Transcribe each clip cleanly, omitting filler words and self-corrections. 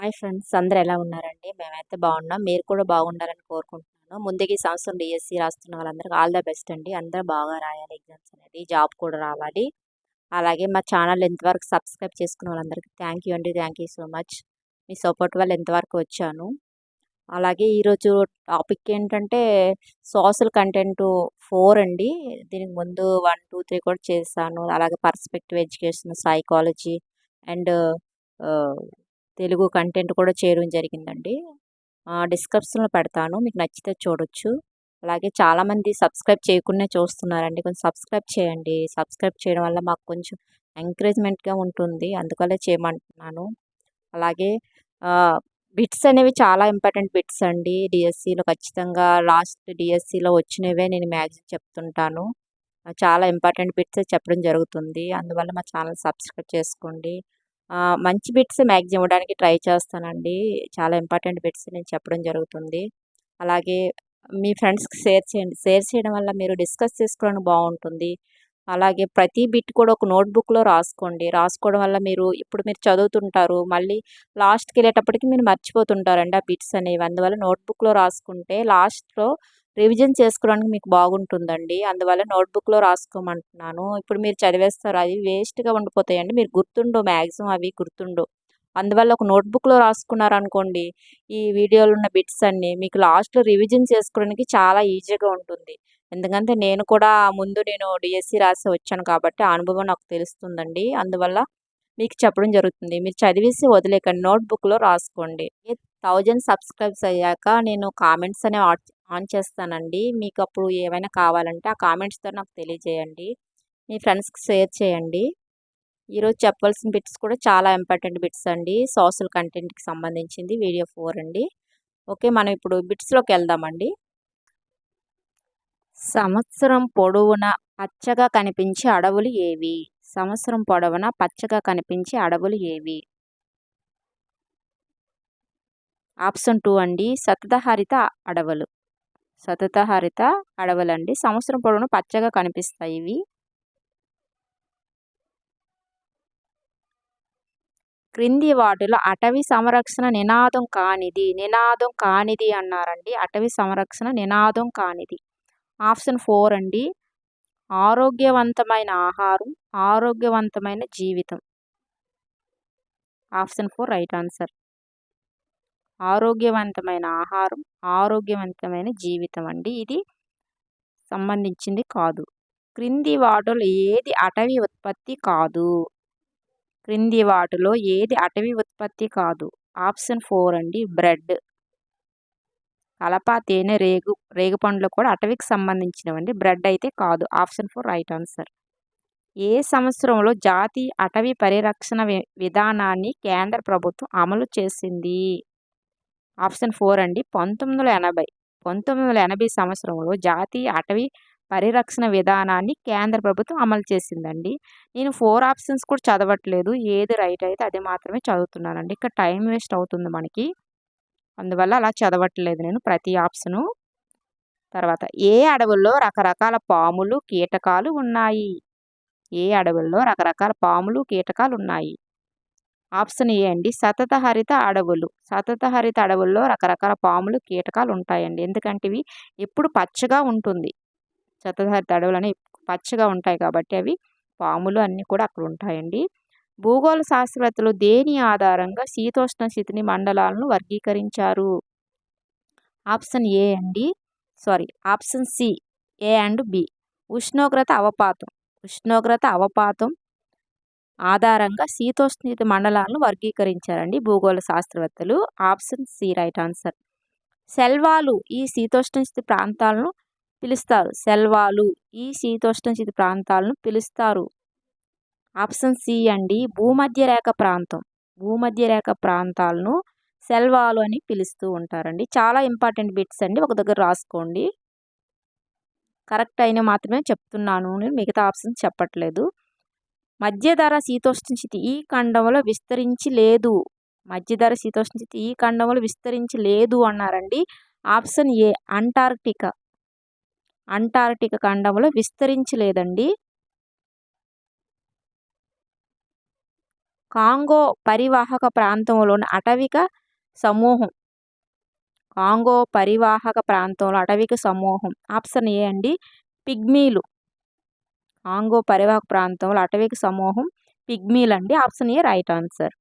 Hi friends, అందరూ ఎలా ఉన్నారండి? మేమైతే బాగున్నాం. మీరు కూడా బాగుండాలని కోరుకుంటున్నాను. ముందుగా ఈ సంవత్సరం డీఎస్సీ రాస్తున్న వాళ్ళందరికీ ఆల్ ద బెస్ట్ అండి. అందరూ బాగా రాయాలి ఎగ్జామ్స్ అనేది. జాబ్ కూడా రావాలి. అలాగే మా ఛానల్ ఇంతవరకు సబ్స్క్రైబ్ చేసుకున్న వాళ్ళందరికీ థ్యాంక్ యూ అండి. Thank you so much. Me support వల్ల ఇంతవరకు వచ్చాను. అలాగే ఈరోజు టాపిక్ ఏంటంటే సోషల్ కంటెంట్ 4 అండి. దీనికి ముందు 1, 2, 3 కూడా చేశాను. అలాగే perspective education, psychology and Telugu content కూడా చేయడం జరిగిందండి. డిస్క్రిప్షన్‌లో పెడతాను. మీకు నచ్చితే చూడొచ్చు. అలాగే చాలామంది సబ్స్క్రైబ్ చేయకుండానే చూస్తున్నారండి. కొంచెం సబ్స్క్రైబ్ చేయండి. సబ్స్క్రైబ్ చేయడం వల్ల మాకు కొంచెం ఎంకరేజ్‌మెంట్‌గా ఉంటుంది. అందువల్లే చేయమంటున్నాను. అలాగే బిట్స్ అనేవి చాలా ఇంపార్టెంట్ బిట్స్ అండి. డీఎస్సీలో ఖచ్చితంగా లాస్ట్ డీఎస్సీలో వచ్చినవే నేను మ్యాక్సిమం చెప్తుంటాను. చాలా ఇంపార్టెంట్ బిట్సే చెప్పడం జరుగుతుంది. అందువల్ల మా ఛానల్ సబ్స్క్రైబ్ చేసుకోండి. మంచి బిట్స్ మ్యాక్సిమం ఇవ్వడానికి ట్రై చేస్తానండి. చాలా ఇంపార్టెంట్ బిట్స్ నేను చెప్పడం జరుగుతుంది. అలాగే మీ ఫ్రెండ్స్‌కి షేర్ చేయండి. షేర్ చేయడం వల్ల మీరు డిస్కస్ చేసుకోవడానికి బావుంటుంది. అలాగే ప్రతి బిట్ కూడా ఒక నోట్‌బుక్‌లో రాసుకోండి. రాసుకోవడం వల్ల ఇప్పుడు మీరు చదువుతుంటారు. మళ్ళీ లాస్ట్‌కెళ్ళేటప్పటికి మీరు మర్చిపోతుంటారండి ఆ బిట్స్ అనేవి. అందువల్ల నోట్‌బుక్‌లో రాసుకుంటే లాస్ట్‌లో రివిజన్ చేసుకోవడానికి మీకు బాగుంటుందండి. అందువల్ల నోట్‌బుక్‌లో రాసుకోమంటున్నాను. ఇప్పుడు మీరు చదివేస్తారు. అవి వేస్ట్‌గా ఉండిపోతాయండి. మీరు గుర్తుండవు మ్యాక్సిమం అవి గుర్తుండవు. అందువల్ల ఒక నోట్‌బుక్‌లో రాసుకున్నారనుకోండి, ఈ వీడియోలో ఉన్న బిట్స్ అన్నీ మీకు లాస్ట్‌లో రివిజన్ చేసుకోవడానికి చాలా ఈజీగా ఉంటుంది. ఎందుకంటే నేను డీఎస్సీ రాసి వచ్చాను కాబట్టి ఆ అనుభవం నాకు తెలుస్తుందండి. అందువల్ల మీకు చెప్పడం జరుగుతుంది. మీరు చదివేసి వదిలేయకండి. నోట్‌బుక్‌లో రాసుకోండి. 1000 సబ్స్క్రైబ్స్ అయ్యాక నేను కామెంట్స్ అనేవి ఆన్ చేస్తానండి. మీకు అప్పుడు ఏవైనా కావాలంటే ఆ కామెంట్స్ ద్వారా నాకు తెలియజేయండి. మీ ఫ్రెండ్స్‌కి షేర్ చేయండి. ఈరోజు చెప్పాల్సిన బిట్స్ కూడా చాలా ఇంపార్టెంట్ బిట్స్ అండి. సోషల్ కంటెంట్‌కి సంబంధించింది వీడియో 4 అండి. ఓకే. మనం ఇప్పుడు బిట్స్‌లోకి వెళ్దామండి. సంవత్సరం పొడవునా పచ్చగా కనిపించే అడవులు ఏవి? సంవత్సరం పొడవునా పచ్చగా కనిపించే అడవులు ఏవి? ఆప్షన్ 2 అండి. సతతహరిత అడవులు. సతతహరిత అడవులండి. సంవత్సరం పొడవునా పచ్చగా కనిపిస్తాయి ఇవి. క్రింది వాటిలో అటవీ సంరక్షణ నినాదం కానిది అన్నారండి. అటవీ సంరక్షణ నినాదం కానిది. ఆప్షన్ 4 అండి. ఆరోగ్యవంతమైన ఆహారం, ఆరోగ్యవంతమైన జీవితం. Option 4 right answer. ఆరోగ్యవంతమైన ఆహారం, ఆరోగ్యవంతమైన జీవితం అండి. ఇది సంబంధించింది కాదు. క్రింది వాటిలో ఏది అటవీ ఉత్పత్తి కాదు? క్రింది వాటిలో ఏది అటవీ ఉత్పత్తి కాదు? ఆప్షన్ 4 అండి. బ్రెడ్. కలప, తేనె, రేగుపండ్లు కూడా అటవీకి సంబంధించినవండి. బ్రెడ్ అయితే కాదు. Option 4 right answer. ఏ సంవత్సరంలో జాతీయ అటవీ పరిరక్షణ విధానాన్ని కేంద్ర ప్రభుత్వం అమలు చేసింది? ఆప్షన్ 4 అండి. 1980. 1980 సంవత్సరంలో జాతీయ అటవీ పరిరక్షణ విధానాన్ని కేంద్ర ప్రభుత్వం అమలు చేసిందండి. నేను 4 ఆప్షన్స్ కూడా చదవట్లేదు. ఏది రైట్ అయితే అది మాత్రమే చదువుతున్నానండి. ఇక్కడ టైం వేస్ట్ అవుతుంది మనకి. అందువల్ల అలా చదవట్లేదు నేను ప్రతి ఆప్షను. తర్వాత ఏ అడవుల్లో రకరకాల పాములు, కీటకాలు ఉన్నాయి? ఏ అడవుల్లో రకరకాల పాములు, కీటకాలు ఉన్నాయి? ఆప్షన్ ఏ అండి. సతతహరిత అడవులు. సతతహరిత అడవుల్లో రకరకాల పాములు, కీటకాలు ఉంటాయండి. ఎందుకంటే ఇవి ఎప్పుడు పచ్చగా ఉంటుంది. సతతహరిత అడవులని పచ్చగా ఉంటాయి కాబట్టి అవి పాములు అన్నీ కూడా అక్కడ ఉంటాయండి. భూగోళ శాస్త్రవేత్తలు దేని ఆధారంగా శీతోష్ణ స్థితిని మండలాలను వర్గీకరించారు? ఆప్షన్ ఏ అండి. Option c a and b. ఉష్ణోగ్రత అవపాతం ఆధారంగా శీతోష్ణ మండలాలను వర్గీకరించారండి భూగోళ శాస్త్రవేత్తలు. Option C right answer. సెల్వాలు ఈ శీతోష్ణస్థితి ప్రాంతాలను పిలుస్తారు. సెల్వాలు ఈ శీతోష్ణస్థితి ప్రాంతాలను పిలుస్తారు. ఆప్షన్ సి అండి. భూమధ్య రేఖ ప్రాంతాలను సెల్వాలు అని పిలుస్తూ ఉంటారండి. చాలా ఇంపార్టెంట్ బిట్స్ అండి. ఒక దగ్గర రాసుకోండి. కరెక్ట్ అయిన మాత్రమే చెప్తున్నాను. నేను మిగతా ఆప్షన్స్ చెప్పట్లేదు. మధ్యధరా శీతోష్ణ స్థితి ఈ ఖండంలో విస్తరించి లేదు. మధ్యధరా శీతోష్ణ స్థితి ఈ ఖండంలో విస్తరించి లేదు అన్నారండి. Option A Antarctica. అంటార్క్టికా ఖండంలో విస్తరించి లేదండి. కాంగో పరివాహక ప్రాంతంలోని అటవిక సమూహం. కాంగో పరివాహక ప్రాంతంలో అటవిక సమూహం. ఆప్షన్ ఏ అండి పిగ్మీలు. కాంగో పరివాహక ప్రాంతంలో అటవిక సమూహం పిగ్మీలు అండి. Option A right answer.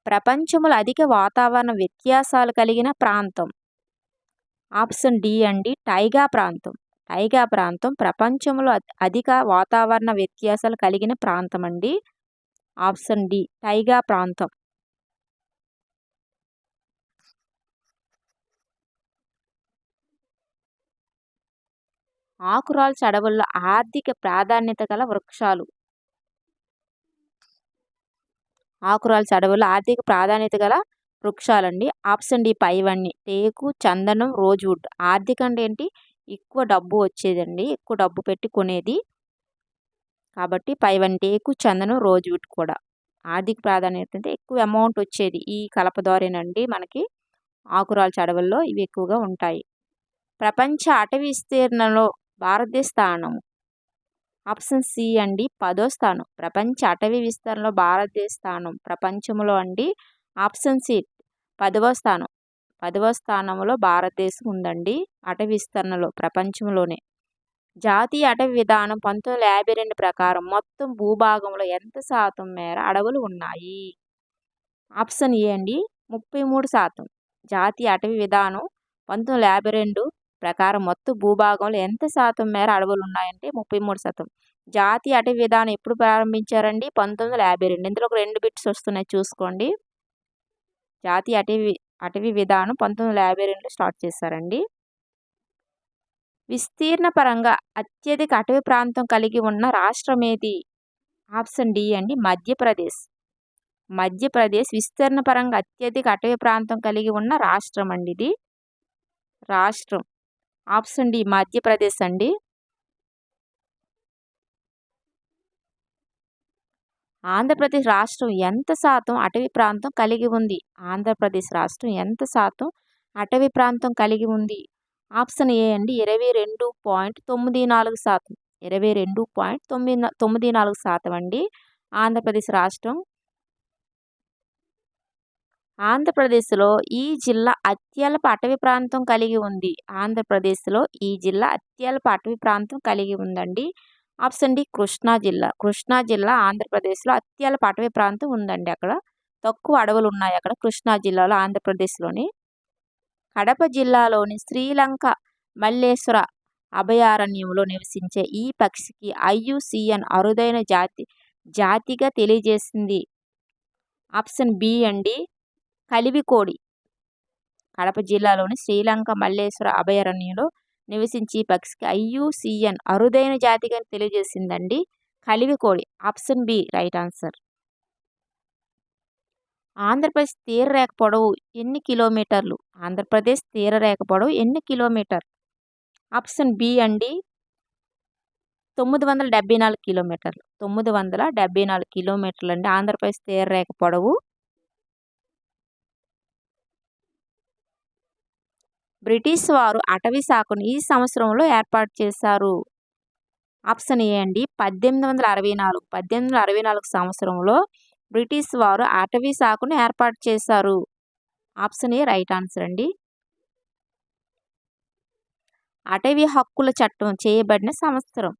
ప్రపంచంలో అధిక వాతావరణ వ్యత్యాసాలు కలిగిన ప్రాంతం. ఆప్షన్ డి అండి టైగా ప్రాంతం. టైగా ప్రాంతం ప్రపంచంలో అధిక వాతావరణ వ్యత్యాసాలు కలిగిన ప్రాంతం అండి. ఆప్షన్ డి టైగా ప్రాంతం. ఆకురాల్చే అడవుల్లో ఆర్థిక ప్రాధాన్యత గల వృక్షాలు. ఆకురాల్చే అడవుల్లో ఆర్థిక ప్రాధాన్యత గల వృక్షాలండి. ఆప్షన్ డి పైవన్నీ టేకు, చందనం, రోజ్వుడ్. ఆర్థిక అంటే ఏంటి ఎక్కువ డబ్బు వచ్చేదండి, ఎక్కువ డబ్బు పెట్టి కొనేది. కాబట్టి పైవన్నీ టేకు, చందనం, రోజ్వుడ్ కూడా ఆర్థిక ప్రాధాన్యత అంటే ఎక్కువ అమౌంట్ వచ్చేది ఈ కలప ద్వారేనండి. మనకి ఆకురాల్చే అడవుల్లో ఇవి ఎక్కువగా ఉంటాయి. ప్రపంచ అటవీ విస్తీర్ణంలో భారతదేశ స్థానం. ఆప్షన్ సి అండి 10వ స్థానం. ప్రపంచ అటవీ విస్తరణలో భారతదేశ స్థానం ప్రపంచంలో అండి. ఆప్షన్ సి 10వ స్థానం. 10వ స్థానంలో భారతదేశం ఉందండి అటవీ విస్తరణలో ప్రపంచంలోనే. జాతీయ అటవీ విధానం 1952 ప్రకారం మొత్తం భూభాగంలో ఎంత శాతం మేర అడవులు ఉన్నాయి? ఆప్షన్ ఏ అండి 33%. జాతీయ అటవీ విధానం 1952 ప్రకారం మొత్తం భూభాగంలో ఎంత శాతం మేర అడవులు ఉన్నాయంటే 33%. జాతీయ అటవీ విధానం ఎప్పుడు ప్రారంభించారండి 1952. ఇందులో ఒక 2 బిట్స్ వస్తున్నాయి చూసుకోండి. జాతీయ అటవీ విధానం 1952లో స్టార్ట్ చేశారండి. విస్తీర్ణ పరంగా అత్యధిక అటవీ ప్రాంతం కలిగి ఉన్న రాష్ట్రం ఏది? ఆప్షన్ డి అండి మధ్యప్రదేశ్. మధ్యప్రదేశ్ విస్తీర్ణ పరంగా అత్యధిక అటవీ ప్రాంతం కలిగి ఉన్న రాష్ట్రం అండి ఇది. రాష్ట్రం ఆప్షన్ డి మధ్యప్రదేశ్ అండి. ఆంధ్రప్రదేశ్ రాష్ట్రం ఎంత శాతం అటవీ ప్రాంతం కలిగి ఉంది? ఆంధ్రప్రదేశ్ రాష్ట్రం ఎంత శాతం అటవీ ప్రాంతం కలిగి ఉంది? ఆప్షన్ ఏ అండి 22.94%. 22.94% అండి ఆంధ్రప్రదేశ్ రాష్ట్రం. ఆంధ్రప్రదేశ్లో ఈ జిల్లా అత్యల్ప అటవీ ప్రాంతం కలిగి ఉంది. ఆంధ్రప్రదేశ్లో ఈ జిల్లా అత్యల్ప అటవీ ప్రాంతం కలిగి ఉందండి. ఆప్షన్ డి కృష్ణా జిల్లా. కృష్ణా జిల్లా ఆంధ్రప్రదేశ్లో అత్యల్ప అటవీ ప్రాంతం ఉందండి. అక్కడ తక్కువ అడవులు ఉన్నాయి అక్కడ కృష్ణా జిల్లాలో ఆంధ్రప్రదేశ్లోని. కడప జిల్లాలోని శ్రీలంక మల్లేశ్వర అభయారణ్యంలో నివసించే ఈ పక్షికి IUCN అరుదైన జాతిగా తెలియజేసింది. ఆప్షన్ బి అండి కలివికోడి. కడప జిల్లాలోని శ్రీలంక మల్లేశ్వర అభయారణ్యంలో నివసించి ఈ పక్షికి IUCN అరుదైన జాతిగా తెలియజేసిందండి కలివికోడి. Option B right answer. Andhra Pradesh తీరరేఖ పొడవు ఎన్ని కిలోమీటర్లు? ఆంధ్రప్రదేశ్ తీరరేఖ పొడవు ఎన్ని కిలోమీటర్? ఆప్షన్ బి అండి 974 కిలోమీటర్లు. 974 కిలోమీటర్లు అండి ఆంధ్రప్రదేశ్ తీరరేఖ పొడవు. బ్రిటిష్ వారు అటవీ శాఖను ఈ సంవత్సరంలో ఏర్పాటు చేశారు. ఆప్షన్ ఏ అండి 1864. 1864 సంవత్సరంలో బ్రిటిష్ వారు అటవీ శాఖను ఏర్పాటు చేశారు. ఆప్షన్ ఏ రైట్ ఆన్సర్ అండి. అటవీ హక్కుల చట్టం చేయబడిన సంవత్సరం.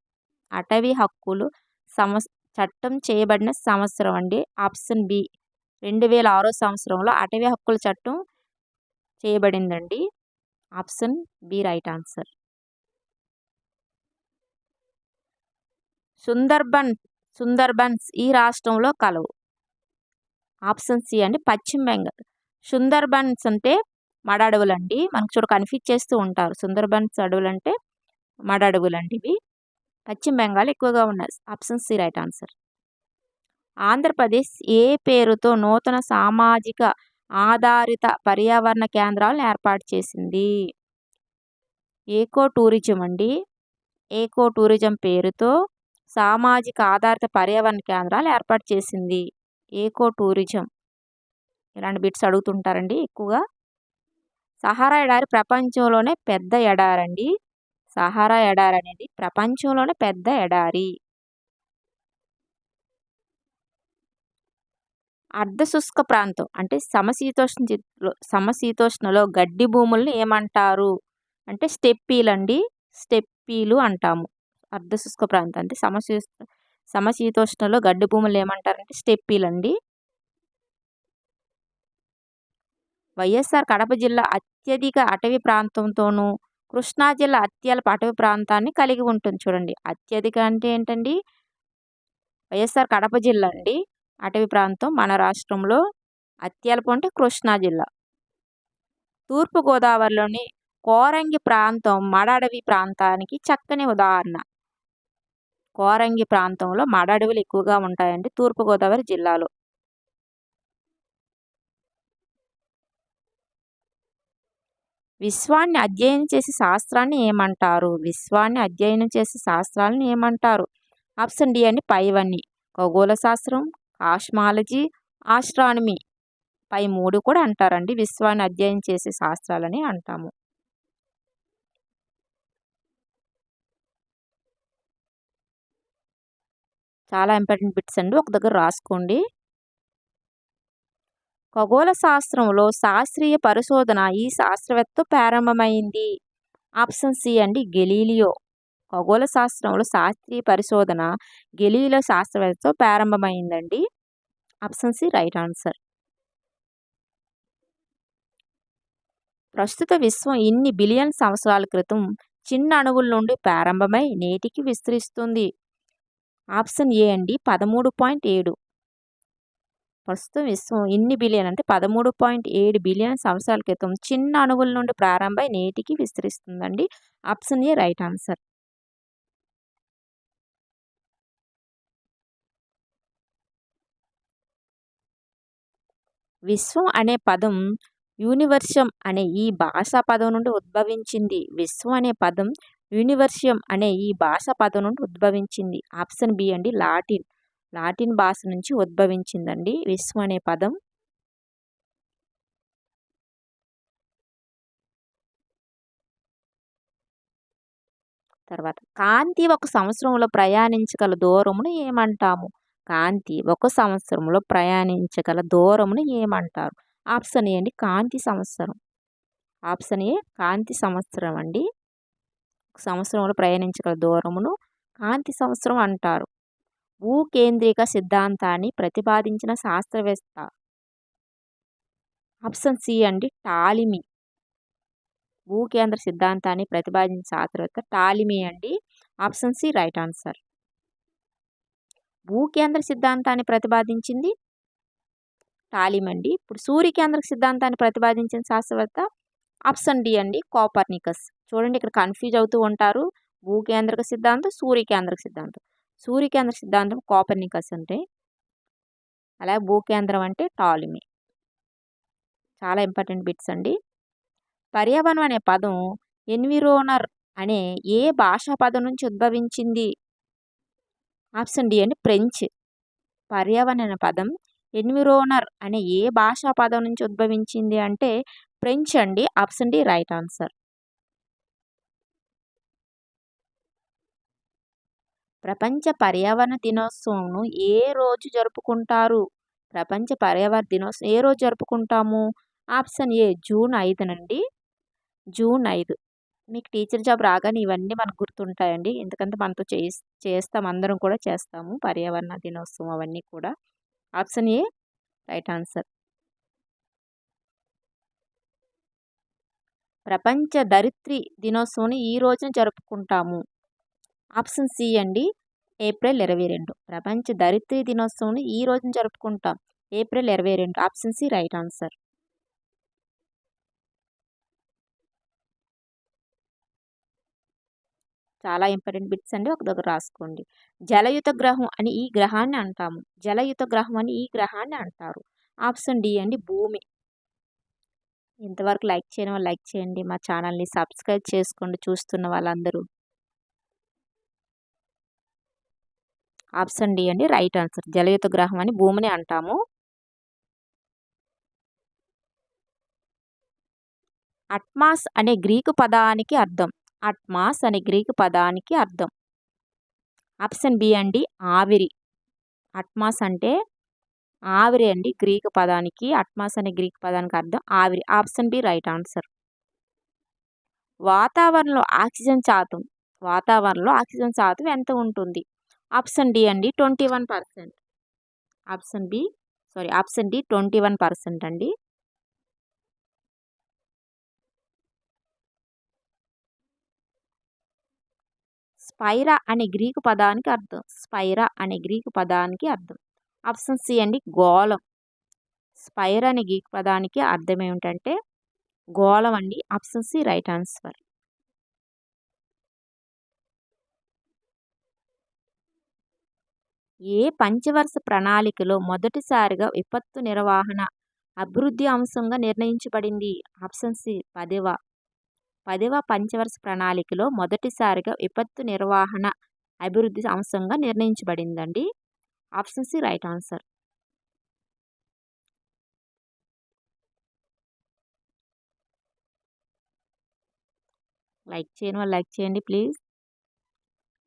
అటవీ హక్కులు చట్టం చేయబడిన సంవత్సరం అండి. ఆప్షన్ బి 2006 సంవత్సరంలో అటవీ హక్కుల చట్టం చేయబడిందండి. Option B right answer. Sundarbans ఈ రాష్ట్రంలో కలవు. ఆప్షన్ సి అండి పశ్చిమ బెంగాల్. సుందర్బన్స్ అంటే మడ అడవులండి. మనకు చూడ కన్ఫ్యూజ్ చేస్తూ ఉంటారు. సుందర్బన్స్ అడవులు అంటే మడ అడవులండి ఇవి. పశ్చిమ బెంగాల్ ఎక్కువగా ఉన్నాయి. Option C right answer. Andhra Pradesh ఏ పేరుతో నూతన సామాజిక ఆధారిత పర్యావరణ కేంద్రాలను ఏర్పాటు చేసింది? ఏకో టూరిజం అండి. ఏకో టూరిజం పేరుతో సామాజిక ఆధారిత పర్యావరణ కేంద్రాలు ఏర్పాటు చేసింది ఏకో టూరిజం. ఇలాంటి బిట్స్ అడుగుతుంటారండి ఎక్కువగా. సహారా ఎడారి ప్రపంచంలోనే పెద్ద ఎడారండి. సహారా ఎడారి అనేది ప్రపంచంలోనే పెద్ద ఎడారి. అర్ధశుష్క ప్రాంతం అంటే సమశీతోష్ణలో గడ్డి భూముల్ని ఏమంటారు అంటే స్టెప్పీలండి. స్టెప్పీలు అంటాము. అర్ధశుష్క ప్రాంతం అంటే సమశీతోష్ణలో గడ్డి భూములు ఏమంటారంటే స్టెప్పీలండి. వైఎస్ఆర్ కడప జిల్లా అత్యధిక అటవీ ప్రాంతంతోనూ, కృష్ణా జిల్లా అత్యల్ప అటవీ ప్రాంతాన్ని కలిగి ఉంటుంది. చూడండి, అత్యధిక అంటే ఏంటండి? వైఎస్ఆర్ కడప జిల్లా అండి అటవీ ప్రాంతం మన రాష్ట్రంలో. అత్యల్పం అంటే కృష్ణా జిల్లా. తూర్పుగోదావరిలోని కోరంగి ప్రాంతం మడ అడవి ప్రాంతానికి చక్కని ఉదాహరణ. కోరంగి ప్రాంతంలో మడ అడవులు ఎక్కువగా ఉంటాయండి తూర్పుగోదావరి జిల్లాలో. విశ్వాన్ని అధ్యయనం చేసే శాస్త్రాన్ని ఏమంటారు? విశ్వాన్ని అధ్యయనం చేసే శాస్త్రాలను ఏమంటారు? ఆప్షన్ డి అండి పైవన్నీ. ఖగోళ శాస్త్రం, కాస్మాలజీ, ఆస్ట్రానమీ. పై 3 కూడా అంటారండి. విశ్వాన్ని అధ్యయనం చేసే శాస్త్రాలని అంటాము. చాలా ఇంపార్టెంట్ బిట్స్ అండి, ఒక దగ్గర రాసుకోండి. ఖగోళ శాస్త్రంలో శాస్త్రీయ పరిశోధన ఈ శాస్త్రవేత్తతో ప్రారంభమైంది. ఆప్షన్ సి అండి గెలీలియో. ఖగోళ శాస్త్రంలో శాస్త్రీయ పరిశోధన గెలీలియో శాస్త్రవేత్తతో ప్రారంభమైందండి. Option C right answer. ప్రస్తుత విశ్వం ఇన్ని బిలియన్ సంవత్సరాల క్రితం చిన్న అణువుల నుండి ప్రారంభమై నేటికి విస్తరిస్తుంది. ఆప్షన్ ఏ అండి 13.7. ప్రస్తుతం విశ్వం ఇన్ని బిలియన్ అంటే 13.7 బిలియన్ సంవత్సరాల క్రితం చిన్న అణువుల నుండి ప్రారంభమై నేటికి విస్తరిస్తుందండి. ఆప్షన్ ఏ రైట్ ఆన్సర్. విశ్వం అనే పదం యూనివర్షం అనే ఈ భాషా పదం నుండి ఉద్భవించింది. విశ్వం అనే పదం యూనివర్షియం అనే ఈ భాషా పదం నుండి ఉద్భవించింది. ఆప్షన్ బి అండి లాటిన్ భాష నుంచి ఉద్భవించిందండి విశ్వం అనే పదం. తర్వాత కాంతి ఒక సంవత్సరంలో ప్రయాణించగల దూరమును ఏమంటాము? కాంతి ఒక సంవత్సరంలో ప్రయాణించగల దూరమును ఏమంటారు? ఆప్షన్ ఏ అండి కాంతి సంవత్సరం. ఆప్షన్ ఏ కాంతి సంవత్సరం అండి. ఒక సంవత్సరంలో ప్రయాణించగల దూరమును కాంతి సంవత్సరం అంటారు. భూకేంద్రిక సిద్ధాంతాన్ని ప్రతిపాదించిన శాస్త్రవేత్త. ఆప్షన్ సి అండి టాలిమీ. భూకేంద్ర సిద్ధాంతాన్ని ప్రతిపాదించిన శాస్త్రవేత్త టాలిమీ అండి. Option C right answer. భూకేంద్ర సిద్ధాంతాన్ని ప్రతిపాదించింది టాలిమీ అండి. ఇప్పుడు సూర్యకేంద్ర సిద్ధాంతాన్ని ప్రతిపాదించిన శాస్త్రవేత్త ఆప్షన్ డి అండి కోపర్నికస్. చూడండి, ఇక్కడ కన్ఫ్యూజ్ అవుతూ ఉంటారు. భూకేంద్రక సిద్ధాంతం, సూర్యకేంద్రక సిద్ధాంతం. సూర్యకేంద్ర సిద్ధాంతం కోపర్నికస్ అంటే, అలాగే భూకేంద్రం అంటే టాలిమీ. చాలా ఇంపార్టెంట్ బిట్స్ అండి. పర్యావరణం అనే పదం ఎన్విరోనర్ అనే ఏ భాషా పదం నుంచి ఉద్భవించింది? ఆప్షన్ డి అండి ఫ్రెంచ్. పర్యావరణ అనే పదం ఎన్విరోనర్ అనే ఏ భాషా పదం నుంచి ఉద్భవించింది అంటే ఫ్రెంచ్ అండి. Option D right answer. ప్రపంచ పర్యావరణ దినోత్సవంను ఏ రోజు జరుపుకుంటారు? ప్రపంచ పర్యావరణ దినోత్సవం ఏ రోజు జరుపుకుంటాము? ఆప్షన్ ఏ జూన్ 5నండి. జూన్ 5. మీకు టీచర్ జాబ్ రాగానే ఇవన్నీ మనకు గుర్తుంటాయండి. ఎందుకంటే మనతో చేస్తాం, అందరం కూడా చేస్తాము పర్యావరణ దినోత్సవం అవన్నీ కూడా. ఆప్షన్ ఏ రైట్ ఆన్సర్. ప్రపంచ ధరిత్రి దినోత్సవం ఈ రోజున జరుపుకుంటాము. ఆప్షన్ సి అండి ఏప్రిల్ 22. ప్రపంచ ధరిత్రి దినోత్సవం ఈ రోజున జరుపుకుంటాం April 22. Option C right answer. చాలా ఇంపార్టెంట్ బిట్స్ అండి, ఒక దగ్గర రాసుకోండి. జలయుత గ్రహం అని ఈ గ్రహాన్ని అంటాము. జలయుత గ్రహం అని ఈ గ్రహాన్ని అంటారు. ఆప్షన్ డి అండి భూమి. ఇంతవరకు లైక్ చేయడం లైక్ చేయండి, మా ఛానల్ని సబ్స్క్రైబ్ చేసుకోండి చూస్తున్న వాళ్ళందరూ. ఆప్షన్ డి అండి రైట్ ఆన్సర్. జలయుత గ్రహం అని భూమిని అంటాము. అట్మాస్ అనే గ్రీకు పదానికి అర్థం. అట్మాస్ అనే గ్రీకు పదానికి అర్థం. ఆప్షన్ బి అండి ఆవిరి. అట్మాస్ అంటే ఆవిరి అండి గ్రీకు పదానికి, అట్మాస్ అనే గ్రీకు పదానికి అర్థం ఆవిరి. Option B right answer. వాతావరణంలో ఆక్సిజన్ శాతం వాతావరణంలో ఆక్సిజన్ శాతం ఎంత ఉంటుంది? ఆప్షన్ డి అండి 21%. ఆప్షన్ బి ఆప్షన్ డి 21% అండి. స్పైరా అనే గ్రీకు పదానికి అర్థం. స్పైరా అనే గ్రీకు పదానికి అర్థం. ఆప్షన్ సి అండి గోళం. స్పైరా అనే గ్రీకు పదానికి అర్థం ఏమిటంటే గోళం అండి. Option C right answer. ఏ పంచవర్ష ప్రణాళికలో మొదటిసారిగా విపత్తు నిర్వహణ అభివృద్ధి అంశంగా నిర్ణయించబడింది? ఆప్షన్ సి 10వ పంచవర్ష ప్రణాళికలో మొదటిసారిగా విపత్తు నిర్వహణ అభివృద్ధి అంశంగా నిర్ణయించబడిందండి. Option C right answer. Like చేయని వాళ్ళు లైక్ చేయండి ప్లీజ్.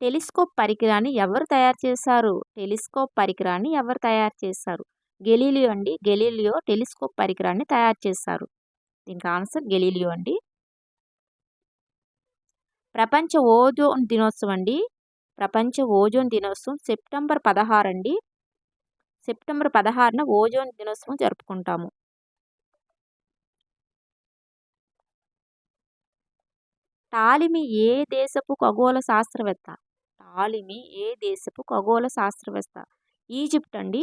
టెలిస్కోప్ పరికరాన్ని ఎవరు తయారు చేశారు? టెలిస్కోప్ పరికరాన్ని ఎవరు తయారు చేశారు? గెలీలియో అండి. గెలీలియో టెలిస్కోప్ పరికరాన్ని తయారు చేశారు. దీనికి ఆన్సర్ గెలీలియో అండి. ప్రపంచ ఓజోన్ దినోత్సవం అండి. ప్రపంచ ఓజోన్ దినోత్సవం సెప్టెంబర్ 16 అండి. సెప్టెంబర్ 16న ఓజోన్ దినోత్సవం జరుపుకుంటాము. టాలిమి ఏ దేశపు ఖగోళ శాస్త్రవేత్త? టాలిమి ఏ దేశపు ఖగోళ శాస్త్రవేత్త? ఈజిప్ట్ అండి.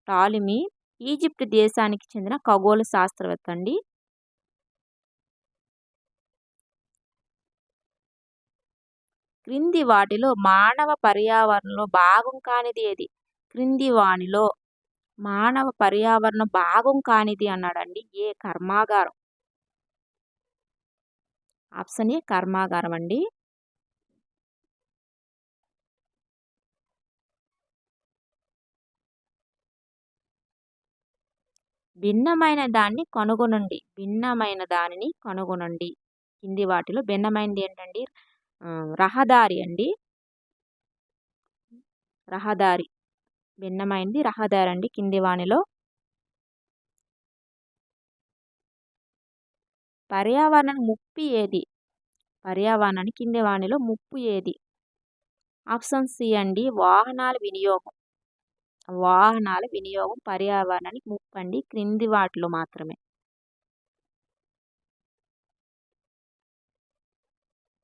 టాలిమి ఈజిప్ట్ దేశానికి చెందిన ఖగోళ శాస్త్రవేత్త అండి. క్రింది వాటిలో మానవ పర్యావరణంలో భాగం కానిది ఏది? క్రింది వానిలో మానవ పర్యావరణ భాగం కానిది అన్నాడండి. ఏ కర్మాగారం. ఆప్షన్ ఏ కర్మాగారం అండి. భిన్నమైన దాన్ని కనుగొనండి. భిన్నమైన దానిని కనుగొనండి. కింది వాటిలో భిన్నమైనది ఏంటండి? రహదారి అండి. రహదారి. భిన్నమైనది రహదారి అండి కింది వానిలో. పర్యావరణానికి ముప్పు ఏది? పర్యావరణానికి కింది వానిలో ముప్పు ఏది? ఆప్షన్ సి అండి వాహనాల వినియోగం. వాహనాల వినియోగం పర్యావరణానికి ముప్పు అండి క్రింది వాటిలో మాత్రమే.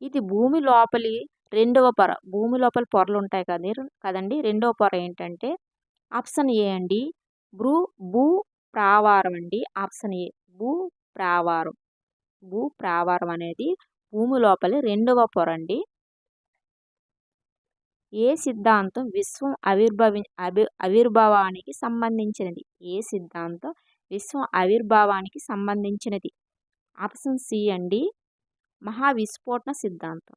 ఇది భూమి లోపలి రెండవ పొర. భూమి లోపల పొరలు ఉంటాయి కదండి. రెండవ పొర ఏంటంటే ఆప్షన్ ఏ అండి భూ ప్రావారం అండి. ఆప్షన్ ఏ భూ ప్రావారం. భూ ప్రావారం అనేది భూమి లోపలి రెండవ పొర అండి. ఏ సిద్ధాంతం విశ్వం ఆవిర్భావానికి సంబంధించినది? ఏ సిద్ధాంతం విశ్వం ఆవిర్భావానికి సంబంధించినది? ఆప్షన్ సి అండి మహావిస్ఫోటన సిద్ధాంతం.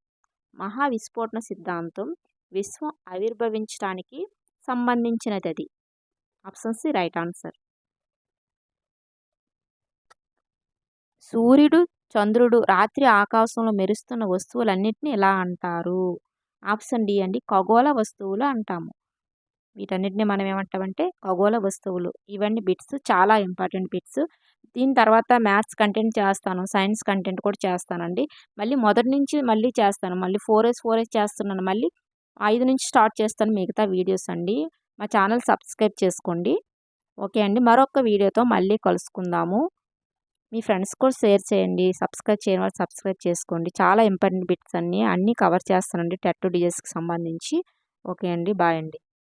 మహావిస్ఫోటన సిద్ధాంతం విశ్వం ఆవిర్భవించడానికి సంబంధించినది అది. Option C right answer. సూర్యుడు, చంద్రుడు, రాత్రి ఆకాశంలో మెరుస్తున్న వస్తువులన్నిటిని ఎలా అంటారు? ఆప్షన్ డి అండి ఖగోళ వస్తువులు అంటాము. వీటన్నిటిని మనం ఏమంటామంటే ఖగోళ వస్తువులు. ఇవన్నీ బిట్స్ చాలా ఇంపార్టెంట్ బిట్స్. దీని తర్వాత మ్యాథ్స్ కంటెంట్ చేస్తాను, సైన్స్ కంటెంట్ కూడా చేస్తానండి. మళ్ళీ మొదటి నుంచి మళ్ళీ చేస్తాను. మళ్ళీ 4S చేస్తున్నాను. మళ్ళీ 5 నుంచి స్టార్ట్ చేస్తాను మిగతా వీడియోస్ అండి. మా ఛానల్ సబ్స్క్రైబ్ చేసుకోండి. ఓకే అండి. మరొక వీడియోతో మళ్ళీ కలుసుకుందాము. మీ ఫ్రెండ్స్ కూడా షేర్ చేయండి. సబ్స్క్రైబ్ చేయని వాళ్ళు సబ్స్క్రైబ్ చేసుకోండి. చాలా ఇంపార్టెంట్ బిట్స్ అన్నీ కవర్ చేస్తానండి టెట్ డిఎస్కి సంబంధించి. ఓకే అండి. బాయ్ అండి.